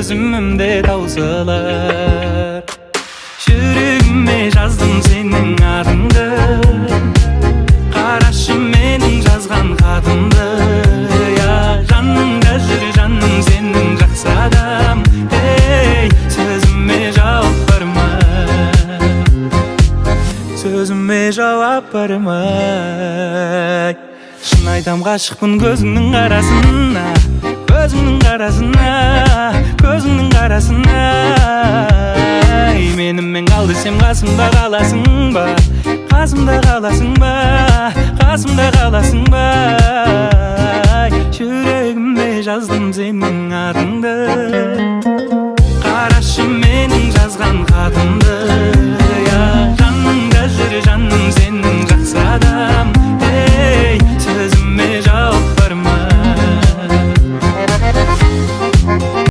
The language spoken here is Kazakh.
көзүмдө таусылар. Жүрөгүмө жаздым сенин атыңды, карашы менин жазган хатымды. Жаныңда жүр жаным сенин жакшы адам. Сөзүмө жооп бармай, сөзүмө жооп бармай. Шын айтам гашыкмын көзүңнүн карасына, көзүңнүн карасына, көзүңнүн карасына. Менимен кал десем касымда каласың ба, касымда каласың ба, касымда каласың ба. Жүрөгүмө жаздым сенин атыңды, карашы менин жазган хатымды.